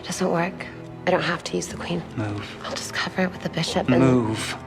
It doesn't work. I don't have to use the queen. Move. I'll just cover it with the bishop and... Move.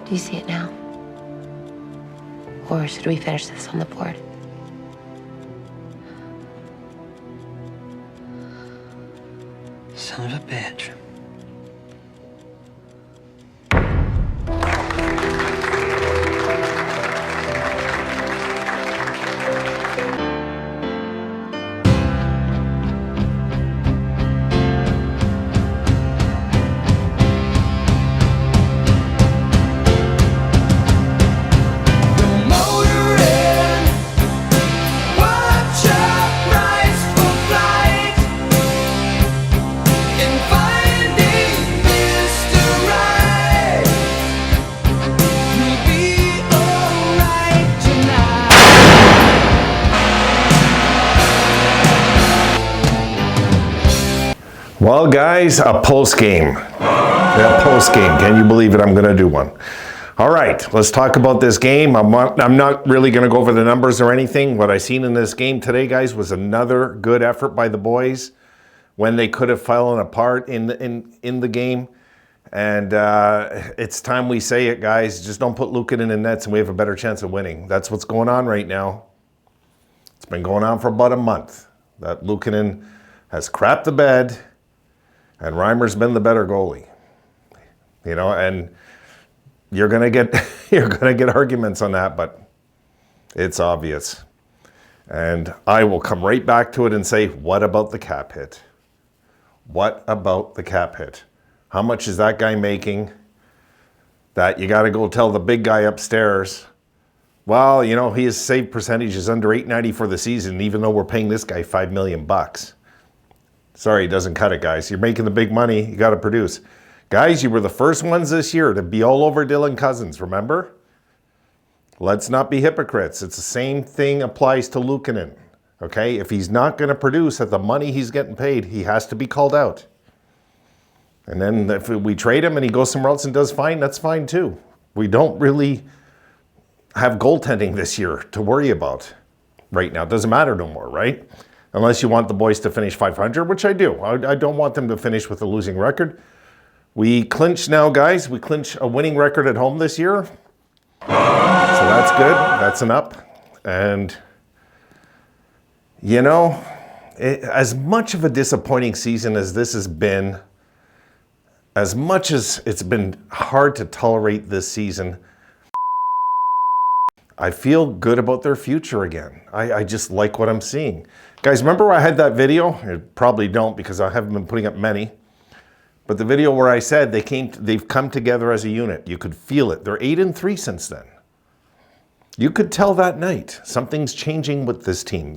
Do you see it now? Or should we finish this on the board? Son of a bitch. Well, guys, a post-game. A post-game. Can you believe it? I'm going to do one. All right, let's talk about this game. I'm not really going to go over the numbers or anything. What I seen in this game today, guys, was another good effort by the boys when they could have fallen apart in the game. And it's time we say it, guys. Just don't put Lukin in the nets and we have a better chance of winning. That's what's going on right now. It's been going on for about a month. That Lukin has crapped the bed. And Reimer's been the better goalie, you know, and you're gonna get arguments on that, but it's obvious. And I will come right back to it and say, what about the cap hit? What about the cap hit? How much is that guy making that you got to go tell the big guy upstairs, well, you know, his save percentage is under .890 for the season, even though we're paying this guy $5 million. Sorry, it doesn't cut it, guys. You're making the big money. You got to produce. Guys, you were the first ones this year to be all over Dylan Cousins, remember? Let's not be hypocrites. It's the same thing applies to Luukkonen, okay? If he's not going to produce at the money he's getting paid, he has to be called out. And then if we trade him and he goes somewhere else and does fine, that's fine too. We don't really have goaltending this year to worry about right now. It doesn't matter no more, right? Unless you want the boys to finish 500, which I do. I don't want them to finish with a losing record. We clinch now, guys. We clinch a winning record at home this year. So that's good. That's an up. And, you know, as much of a disappointing season as this has been, as much as it's been hard to tolerate this season, I feel good about their future again. I just like what I'm seeing. Guys, remember I had that video? You probably don't because I haven't been putting up many. But the video where I said they've come together as a unit. You could feel it. They're 8-3 since then. You could tell that night something's changing with this team.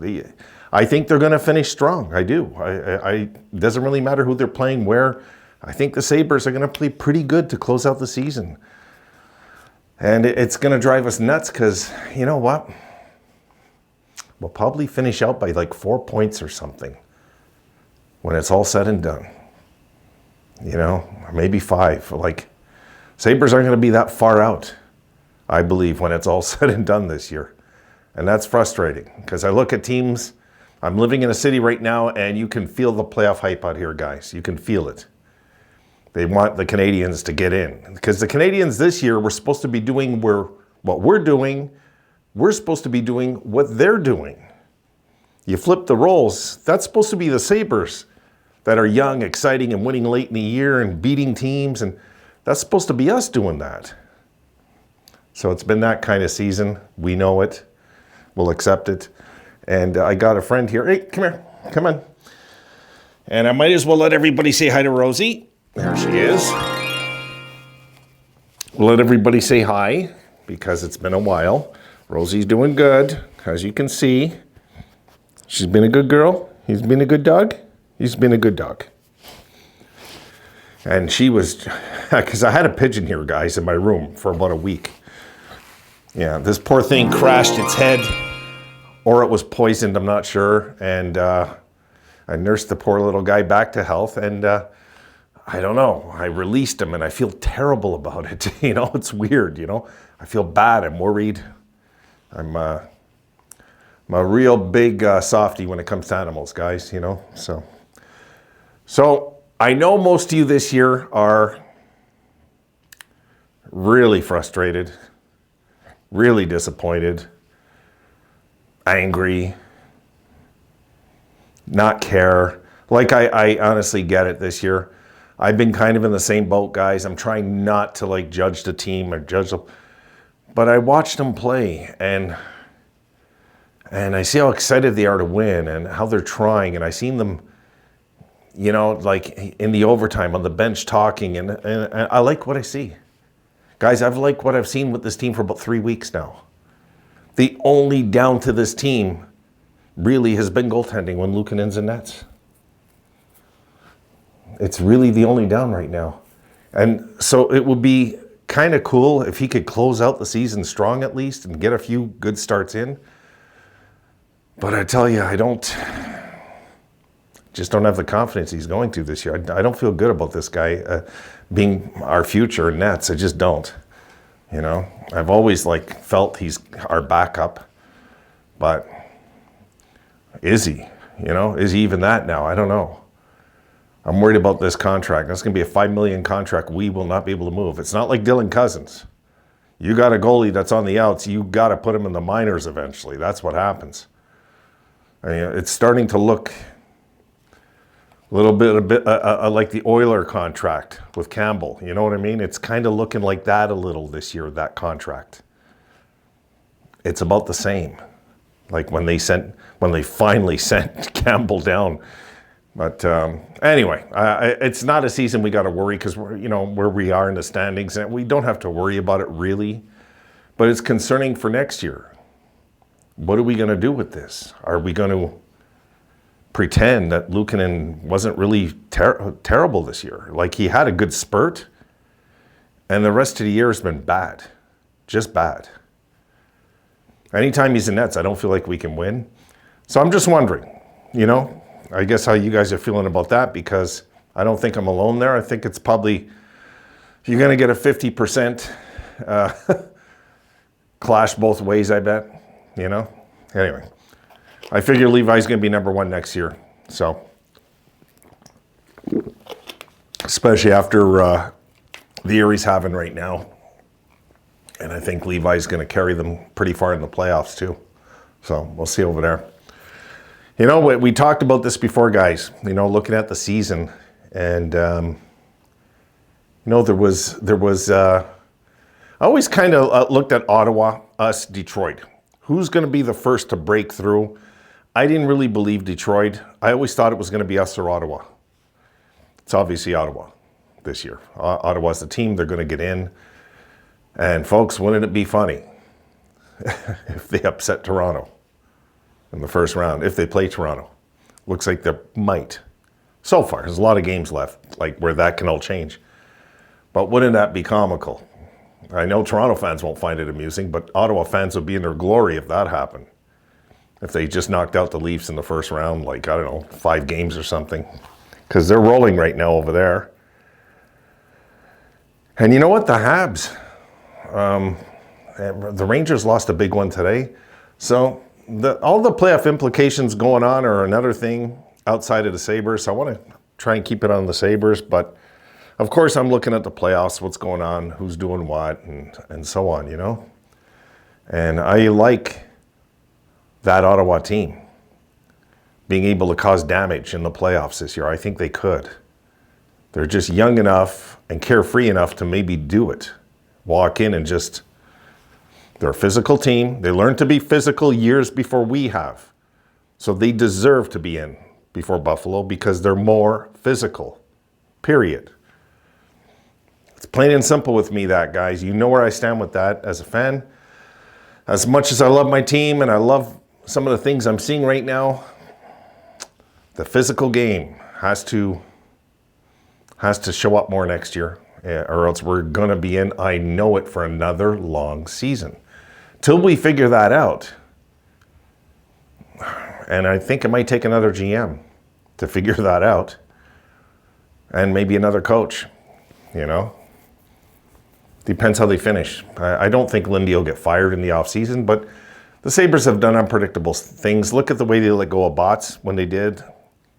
I think they're going to finish strong. I do. It doesn't really matter who they're playing where. I think the Sabres are going to play pretty good to close out the season. And it's going to drive us nuts because, you know what? We'll probably finish out by like 4 points or something when it's all said and done. You know, or maybe 5. Like, Sabres aren't going to be that far out, I believe, when it's all said and done this year. And that's frustrating because I look at teams. I'm living in a city right now and you can feel the playoff hype out here, guys. You can feel it. They want the Canadians to get in because the Canadians this year were supposed to be doing what we're doing. We're supposed to be doing what they're doing. You flip the roles. That's supposed to be the Sabres that are young, exciting, and winning late in the year and beating teams. And that's supposed to be us doing that. So it's been that kind of season. We know it. We'll accept it. And I got a friend here. Hey, come here. Come on. And I might as well let everybody say hi to Rosie. There she is. We'll let everybody say hi because it's been a while. Rosie's doing good, as you can see. She's been a good girl. He's been a good dog. He's been a good dog. And she was, because I had a pigeon here, guys, in my room for about a week. Yeah, this poor thing crashed its head, or it was poisoned, I'm not sure. And I nursed the poor little guy back to health, and I don't know, I released him, and I feel terrible about it. You know, it's weird, you know. I feel bad, I'm worried. I'm a real big softie when it comes to animals, guys, you know. So I know most of you this year are really frustrated, really disappointed, angry, not care. Like, I honestly get it this year. I've been kind of in the same boat, guys. I'm trying not to like judge the team or judge them, but I watched them play, and I see how excited they are to win and how they're trying, and I seen them, you know, like in the overtime on the bench talking, and I like what I see. Guys, I've liked what I've seen with this team for about 3 weeks now. The only down to this team really has been goaltending when Luukkonen's in nets. It's really the only down right now. And so it would be kind of cool if he could close out the season strong at least and get a few good starts in. But I tell you, I just don't have the confidence he's going to this year. I don't feel good about this guy being our future in nets. I just don't. You know, I've always like felt he's our backup, but is he? You know, is he even that now? I don't know. I'm worried about this contract. That's going to be a $5 million contract we will not be able to move. It's not like Dylan Cousins. You got a goalie that's on the outs. You got to put him in the minors eventually. That's what happens. I mean, it's starting to look a little bit like the Oiler contract with Campbell. You know what I mean? It's kind of looking like that a little this year, that contract. It's about the same. Like when they finally sent Campbell down. But anyway, it's not a season we got to worry because we're, you know, where we are in the standings, and we don't have to worry about it really. But it's concerning for next year. What are we going to do with this? Are we going to pretend that Luukkonen wasn't really terrible this year? Like, he had a good spurt, and the rest of the year has been bad, just bad. Anytime he's in nets, I don't feel like we can win. So I'm just wondering, you know, I guess how you guys are feeling about that, because I don't think I'm alone there. I think it's probably, you're going to get a 50% clash both ways, I bet, you know. Anyway, I figure Levi's going to be number one next year. So, especially after the year he's having right now. And I think Levi's going to carry them pretty far in the playoffs too. So we'll see over there. You know, we talked about this before, guys, you know, looking at the season, and, you know, there was I always kind of looked at Ottawa, us, Detroit. Who's going to be the first to break through? I didn't really believe Detroit. I always thought it was going to be us or Ottawa. It's obviously Ottawa this year. Ottawa's the team. They're going to get in. And folks, wouldn't it be funny if they upset Toronto in the first round, if they play Toronto? Looks like they might. So far, there's a lot of games left, like where that can all change. But wouldn't that be comical? I know Toronto fans won't find it amusing, but Ottawa fans would be in their glory if that happened. If they just knocked out the Leafs in the first round, like, I don't know, 5 games or something. Because they're rolling right now over there. And you know what? The Habs, the Rangers lost a big one today. So all the playoff implications going on are another thing outside of the Sabres. So I want to try and keep it on the Sabres. But, of course, I'm looking at the playoffs, what's going on, who's doing what, and so on, you know. And I like that Ottawa team being able to cause damage in the playoffs this year. I think they could. They're just young enough and carefree enough to maybe do it. Walk in and just, they're a physical team. They learned to be physical years before we have. So they deserve to be in before Buffalo because they're more physical, period. It's plain and simple with me, that, guys. You know where I stand with that as a fan. As much as I love my team and I love some of the things I'm seeing right now, The physical game has to show up more next year, or else we're going to be in, I know it, for another long season. Till we figure that out, and I think it might take another GM to figure that out, and maybe another coach, Depends how they finish. I don't think Lindy will get fired in the offseason, but the Sabres have done unpredictable things. Look at the way they let go of Bots when they did.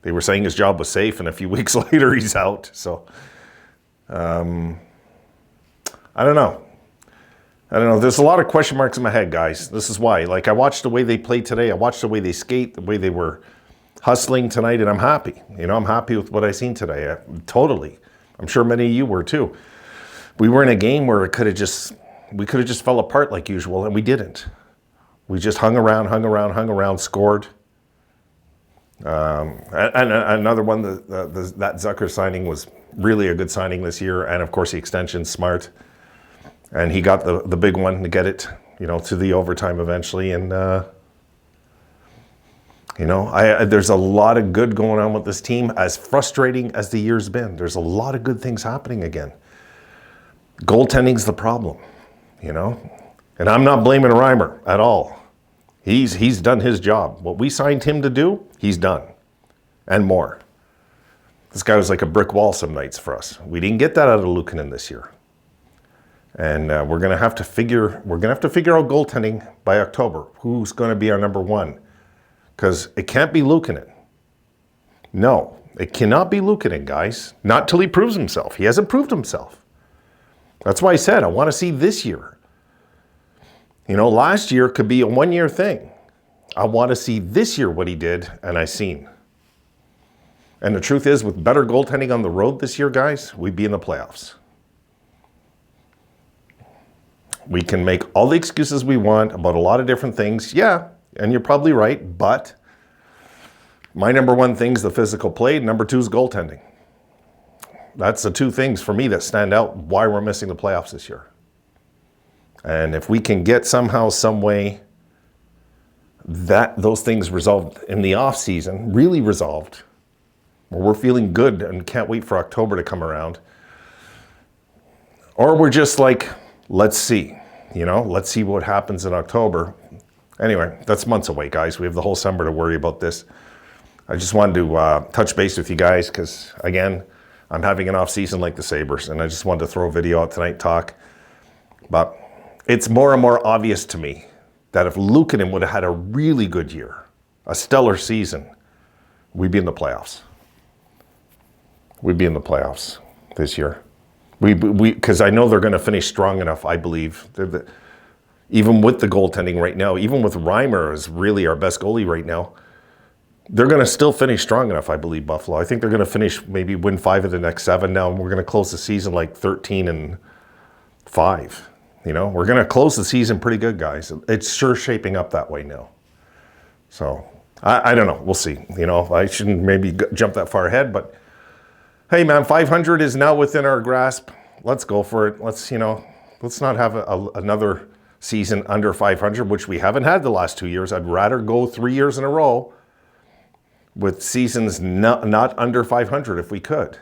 They were saying his job was safe, and a few weeks later he's out. So, I don't know. There's a lot of question marks in my head, guys. This is why. I watched the way they played today. I watched the way they skate, the way they were hustling tonight, and I'm happy. I'm happy with what I seen today. Totally. I'm sure many of you were too. We were in a game where we could have just fell apart like usual, and we didn't. We just hung around, scored. And another one, that Zucker signing was really a good signing this year, and of course the extension, smart. And he got the big one to get it, to the overtime eventually. And there's a lot of good going on with this team. As frustrating as the year's been, there's a lot of good things happening again. Goaltending's the problem, And I'm not blaming Reimer at all. He's done his job. What we signed him to do, he's done, and more. This guy was like a brick wall some nights for us. We didn't get that out of Luukkonen this year, and we're gonna have to figure out goaltending by October. Who's going to be our number one? Because it can't be Luukkonen. No, it cannot be Luukkonen, guys. Not till he proves himself. He hasn't proved himself. That's why I said I want to see this year. Last year could be a one-year thing. I want to see this year what he did, and I seen. And the truth is, with better goaltending on the road this year, guys, we'd be in the playoffs. We can make all the excuses we want about a lot of different things. Yeah, and you're probably right, but my number one thing is the physical play. Number two is goaltending. That's the two things for me that stand out why we're missing the playoffs this year. And if we can get somehow, some way, those things resolved in the off season, really resolved, where we're feeling good and can't wait for October to come around, or we're just like, let's see, let's see what happens in October. Anyway, that's months away, guys. We have the whole summer to worry about this. I just wanted to touch base with you guys because, again, I'm having an off season like the Sabres, and I just wanted to throw a video out tonight, talk. But it's more and more obvious to me that if Luukkonen would have had a really good year, a stellar season, we'd be in the playoffs. We'd be in the playoffs this year. Because I know they're going to finish strong enough, I believe. Even with the goaltending right now, even with Reimer as really our best goalie right now, they're going to still finish strong enough, I believe, Buffalo. I think they're going to finish, maybe win 5 of the next 7 now, and we're going to close the season like 13-5. We're going to close the season pretty good, guys. It's sure shaping up that way now. So, I don't know. We'll see. I shouldn't maybe jump that far ahead, but hey, man, 500 is now within our grasp. Let's go for it. Let's not have another season under 500, which we haven't had the last 2 years. I'd rather go 3 years in a row with seasons not under 500 if we could.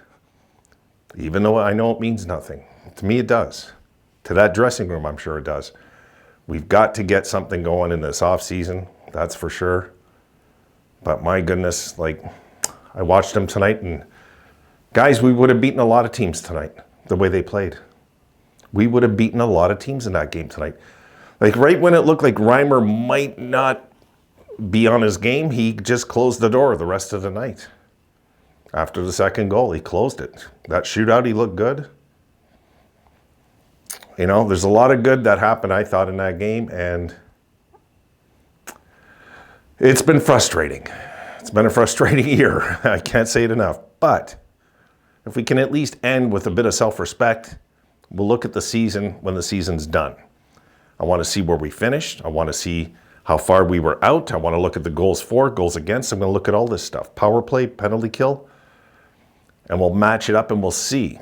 Even though I know it means nothing. To me, it does. To that dressing room, I'm sure it does. We've got to get something going in this off season, that's for sure. But my goodness, I watched them tonight, and guys, we would have beaten a lot of teams tonight, the way they played. We would have beaten a lot of teams in that game tonight. Right when it looked like Reimer might not be on his game, he just closed the door the rest of the night. After the second goal, he closed it. That shootout, he looked good. There's a lot of good that happened, I thought, in that game, and it's been frustrating. It's been a frustrating year. I can't say it enough. But if we can at least end with a bit of self-respect, we'll look at the season when the season's done. I want to see where we finished. I want to see how far we were out. I want to look at the goals for, goals against. I'm going to look at all this stuff. Power play, penalty kill. And we'll match it up and we'll see.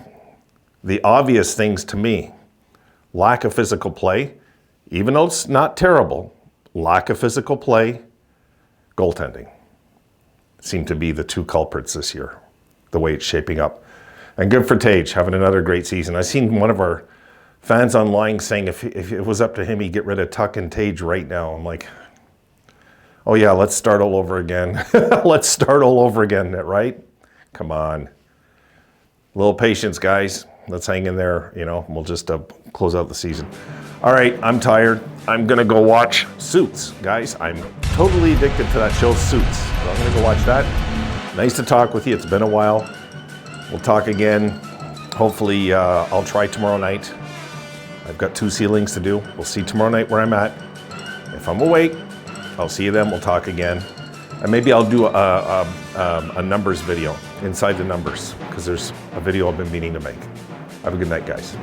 The obvious things to me: lack of physical play, even though it's not terrible, lack of physical play, goaltending. seem to be the two culprits this year, the way it's shaping up. And good for Tage, having another great season. I seen one of our fans online saying if it was up to him, he'd get rid of Tuck and Tage right now. I'm like, oh yeah, let's start all over again. Let's start all over again, right? Come on. A little patience, guys. Let's hang in there, you know, we'll just close out the season. All right, I'm tired. I'm gonna go watch Suits, guys. I'm totally addicted to that show, Suits. So I'm gonna go watch that. Nice to talk with you. It's been a while. We'll talk again. Hopefully, I'll try tomorrow night. I've got 2 ceilings to do. We'll see tomorrow night where I'm at. If I'm awake, I'll see you then. We'll talk again. And maybe I'll do a numbers video, inside the numbers, because there's a video I've been meaning to make. Have a good night, guys.